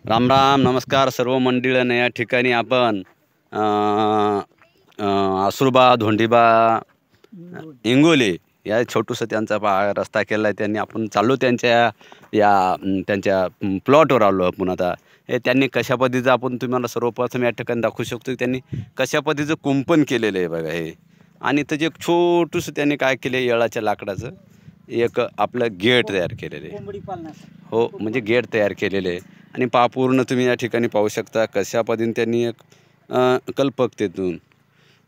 राम राम नमस्कार सर्व मंडळींना। या ठिकाणी आपण आसुरबा धोंडीबा इंगोले या छोटूसं त्यांचा रस्ता केला आहे त्यांनी। आपण चाललो त्यांच्या त्यांच्या प्लॉटवर आलो आपण आता। हे त्यांनी कशा पद्धतीचं आपण तुम्हाला सर्वप्रथम या ठिकाणी दाखवू शकतो की त्यांनी कशा पद्धतीचं कुंपण केलेलं आहे बघा हे। आणि त्याचे एक छोटूसं त्यांनी काय केलं आहे, येळाच्या लाकडाचं एक आपलं गेट तयार केलेलं आहे। हो, म्हणजे गेट तयार केलेले आहे। आणि पूर्ण तुम्ही या ठिकाणी पाहू शकता कशा पद्धतीने त्यांनी एक कल्पकतेतून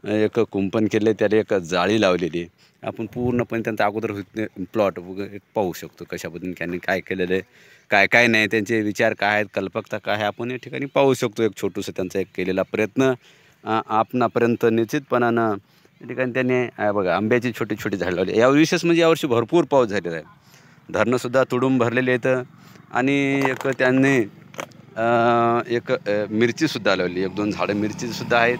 एक कुंपण केले, त्याला एक जाळी लावलेली आहे। आपण पूर्णपणे त्यांचा अगोदर प्लॉट पाहू शकतो कशा पद्धतीने त्यांनी काय केलेलं आहे, काय काय नाही, त्यांचे विचार काय आहेत, कल्पकता काय आहे, आपण या ठिकाणी पाहू शकतो। एक छोटूसं त्यांचा एक केलेला प्रयत्न आपणापर्यंत निश्चितपणानं या ठिकाणी त्यांनी बघा आंब्याची छोटी छोटी झाडं लावली। या विशेष म्हणजे यावर्षी भरपूर पाऊस झालेला आहे, धरणंसुद्धा तुडूंब भरलेले आहेत। आणि एक त्यांनी एक मिरचीसुद्धा लावली, एक दोन झाडं मिरचीसुद्धा आहेत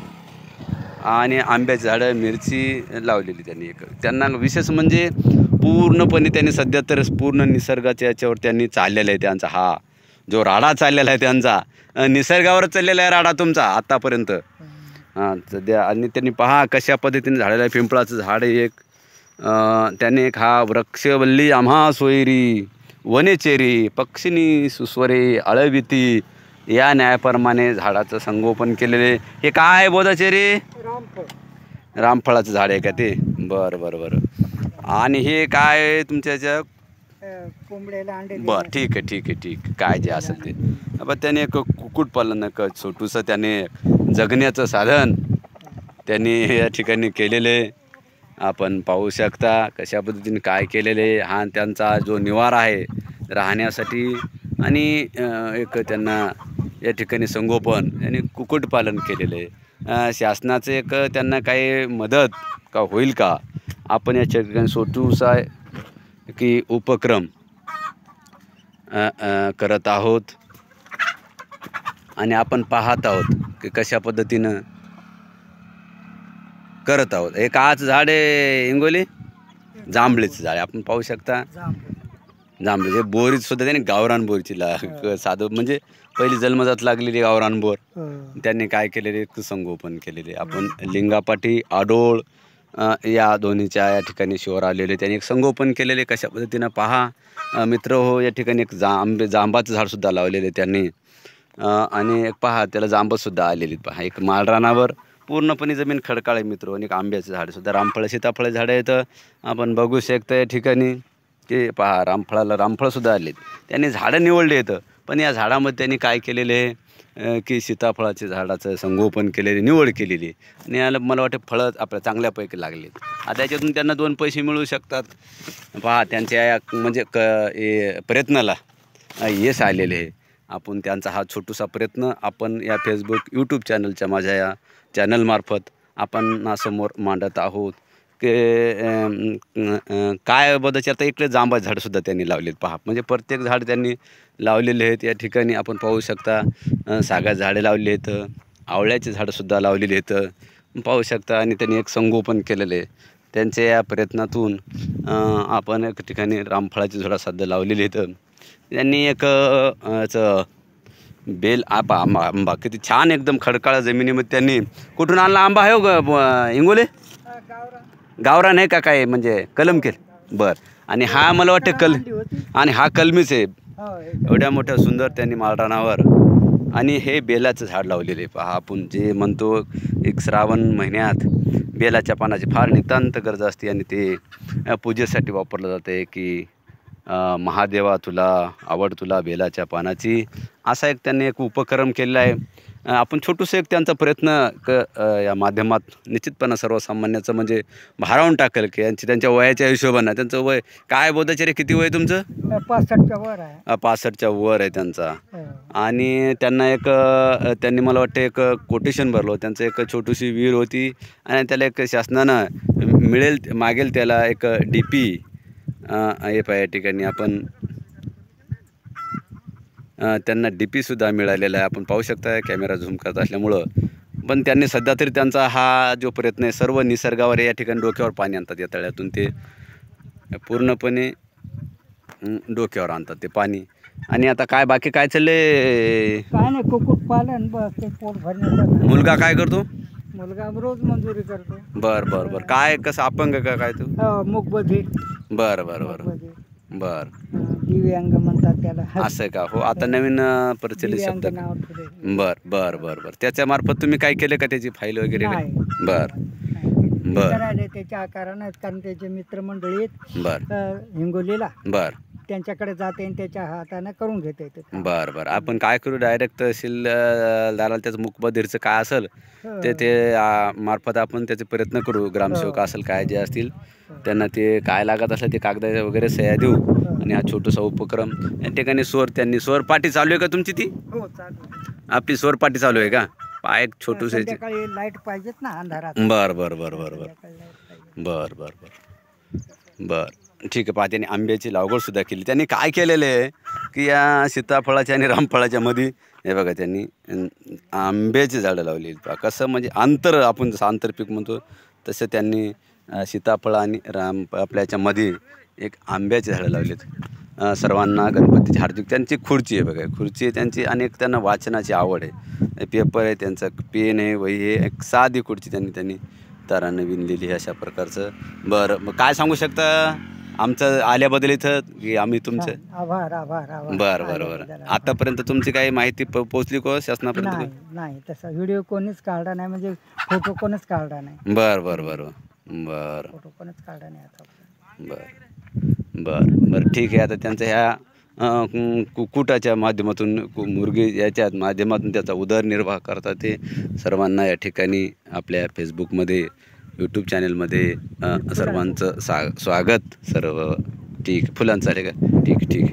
आणि आंब्याची झाडं मिरची लावलेली त्यांनी। एक त्यांना विशेष म्हणजे पूर्णपणे त्यांनी सध्या तर पूर्ण निसर्गाच्या याच्यावर त्यांनी चाललेला आहे। त्यांचा हा जो राडा चाललेला आहे त्यांचा निसर्गावरच चाललेला आहे राडा तुमचा आत्तापर्यंत सध्या। आणि त्यांनी पहा कशा पद्धतीने झालेलं आहे। पिंपळाचं झाड एक त्याने एक हा वृक्षवल्ली आम्हा सोयरी वनेचेरी पक्षिणी सुस्वरे आळविती या न्यायाप्रमाणे झाडाचं संगोपन केलेले। हे काय बोधाचे रे? रामफळाचं झाड आहे का ते? बरं बरं बरं। आणि हे काय तुमच्या ह्याच्या कोंबड्याला अंडे बरं, ठीक आहे ठीक आहे ठीक आहे, काय जे असेल ते। पण त्याने एक कुक्कुटपालन एक छोटूसं त्याने जगण्याचं साधन त्यांनी या ठिकाणी केलेले आपण पाहू शकता कशा पद्धतीने काय केलेले। हा त्यांचा जो निवारा आहे राहण्यासाठी आणि एक त्यांना या ठिकाणी संगोपन आणि कुक्कुटपालन केलेले आहे। शासनाचं एक त्यांना काही मदत का होईल का, आपण या ठिकाणी छोटूसा की उपक्रम करत आहोत आणि आपण पाहत आहोत की कशा पद्धतीनं करत आहोत। एक आज झाड आहे इंगोली जांभळीचं झाड आपण पाहू शकता। जांभळी बोरीत सुद्धा त्यांनी गावरान बोरीची साधं म्हणजे पहिली जन्मजात लागलेली गावरान बोर त्यांनी काय केलेले संगोपन केलेले। आपण लिंगापाटी आडोळ या दोन्हीच्या या ठिकाणी शिवर आलेले त्यांनी एक संगोपन केलेले कशा पद्धतीनं पहा मित्र हो। या ठिकाणी एक जांबाचं झाडसुद्धा लावलेले त्यांनी आणि एक पहा त्याला जांबसुद्धा आलेली पहा। एक माळरानावर पूर्णपणे जमीन खडकाळ आहे मित्र। आणि एक आंब्याचं झाडसुद्धा रामफळ सीताफळ झाडं आहेत आपण बघू शकता या ठिकाणी की पहा रामफळसुद्धा आलेत। त्यांनी झाडं निवडले आहेत पण या झाडामध्ये त्यांनी काय केलेलं आहे की सीताफळाच्या झाडाचं संगोपन केलेले निवड केलेली आणि याला मला वाटतं फळं आपल्या चांगल्यापैकी लागले। आता याच्यातून त्यांना 2 पैसे मिळू शकतात। पहा त्यांच्या या म्हणजे प्रयत्नाला यश आलेले आहे। आपण त्यांचा हा छोटूसा प्रयत्न आपण या फेसबुक यूट्यूब चॅनलच्या माझ्या या चॅनलमार्फत आपण समोर मांडत आहोत की काय बदलचे। आता इकडे जांभा झाडसुद्धा त्यांनी लावलेत पहा, म्हणजे प्रत्येक झाड त्यांनी लावलेले आहेत। या ठिकाणी आपण पाहू शकता सागाची झाडे लावली आहेत, आवळ्याची झाडंसुद्धा लावलेली आहेत पाहू शकता। आणि त्यांनी एक संगोपन केलेलं आहे त्यांच्या या प्रयत्नातून। आपण एक ठिकाणी रामफळाची झाडं सध्या लावलेली आहेत त्यांनी एक याचं बेल आंबा किती छान एकदम खडकाळ जमिनीमध्ये त्यांनी कुठून आणला आंबा आहे हो इंगोले? गावरान आहे का काय म्हणजे कलम केलं? बरं। आणि हा मला वाटतं आणि हा कलमीच आहे एवढ्या मोठ्या सुंदर त्यांनी माळरानावर। आणि हे बेलाचं झाड लावलेले पहा। आपण जे म्हणतो एक श्रावण महिन्यात बेलाच्या पानाची फार नितांत गरज असते आणि ते पूजेसाठी वापरलं जातं आहे की महादेवा तुला आवड तुला बेलाच्या पानाची, असा एक त्यांनी एक उपक्रम केलेला आहे। आपण छोटूसं एक त्यांचा प्रयत्न या माध्यमात निश्चितपणे सर्वसामान्याचं म्हणजे भारावून टाकेल की यांची त्यांच्या वयाच्या हिशोबानं। त्यांचं वय काय बोधाचे रे, किती वय तुमचं? 65च्या वर आहे। 65च्या वर आहे त्यांचा। आणि त्यांना एक त्यांनी मला वाटतं एक कोटेशन भरलं, त्यांचं एक छोटीशी विहीर होती आणि त्याला एक शासनानं मागेल त्याला एक DP हे पहा या ठिकाणी आपण त्यांना DPसुद्धा मिळालेला आहे आपण पाहू शकता कॅमेरा झूम करत असल्यामुळं। पण त्यांनी सध्या तरी त्यांचा हा जो प्रयत्न आहे सर्व निसर्गावर या ठिकाणी डोक्यावर पाणी आणतात या तळ्यातून ते पूर्णपणे डोक्यावर आणतात ते पाणी. आणि आता काय बाकी काय चाललंय? काय नाही, कुक्कुट पालन बस ते पोट भरण्याचं. मुलगा काय करतो? मुलगा रोज मंजुरी करतो. बर बर बर. काय कसं अपंग का काय तू? मूकबधीर. बर बर बर बर. दिव्यांग म्हणतात त्याला. असं आहे का? हो, आता नवीन प्रचलित दिव्यांग शब्द. नाव ठेवलंय. बर बर बर बर. त्याच्या मार्फत तुम्ही काय केलं का त्याची फाईल वगैरे काय? नाही. बर ते बर करायला त्याच्या आकारानं, कारण त्याचे मित्रमंडळी आहेत बर हिंगोलीला, बर त्यांच्याकडे जाते आणि त्याच्या हाताने करून घेते ते काम. बर बर. आपण काय करू, डायरेक्ट तहसीलदाराला त्याचं मुकबधीरचं काय असेल ते मार्फत आपण त्याचे प्रयत्न करू. ग्रामसेवक असेल काय जे असतील त्यांना ते काय लागत असेल ते कागद वगैरे सह्या देऊ. आणि हा छोटासा उपक्रम या ठिकाणी त्यांनी पार्टी चालू आहे का तुमची? ती हो, चालू. आपली पार्टी चालू आहे का? एक छोटूस. संध्याकाळी लाईट पाहिजेत ना अंधारात. बर बर बर बर बर संध्याकाळी light पाहिजे. बर बर बर बर. ठीक आहे. पहा, त्यांनी आंब्याची लागवड सुद्धा केली. त्यांनी काय केलेलं आहे की या सीताफळाच्या आणि रामफळाच्या मध्ये हे बघा त्यांनी आंब्याची झाडं लावलेली. पहा कसं, म्हणजे आपण जसं आंतरपीक म्हणतो तसं त्यांनी सीताफळ आणि आपल्या याच्यामध्ये एक आंब्याची झाडं लावलीत. सर्वांना गणपतीची हार्दिक. त्यांची खुर्ची आहे बघा, खुर्ची आहे त्यांची. आणि एक त्यांना वाचनाची आवड आहे. पेपर आहे त्यांचा, पेन आहे, वही आहे. एक साधी खुर्ची त्यांनी तारानं विणलेली अशा प्रकारचं. बरं, मग काय सांगू शकता आमचं आल्याबद्दल इथं की आम्ही तुमचं? आभार आभार आभार. बरं बरं बरं. आतापर्यंत तुमची काही माहिती पोहोचली का शासनापर्यंत? नाही नाही, तसा व्हिडिओ कोणीच काढला नाही, म्हणजे फोटो कोणीच काढला नाही. बरं बरं बरं बरं फोटो कोणीच काढला नाही आता. बरं बरं बरं. ठीक आहे. आता त्यांचं ह्या कुक्कुटाच्या माध्यमातून मुर्गी याच्या माध्यमातून त्याचा उदरनिर्वाह करतात. ते सर्वांना या ठिकाणी आपल्या फेसबुकमध्ये, यूट्यूब चॅनलमध्ये सर्वांचं स्वागत. सर्व ठीक. फुलांचं आले का? ठीक ठीक.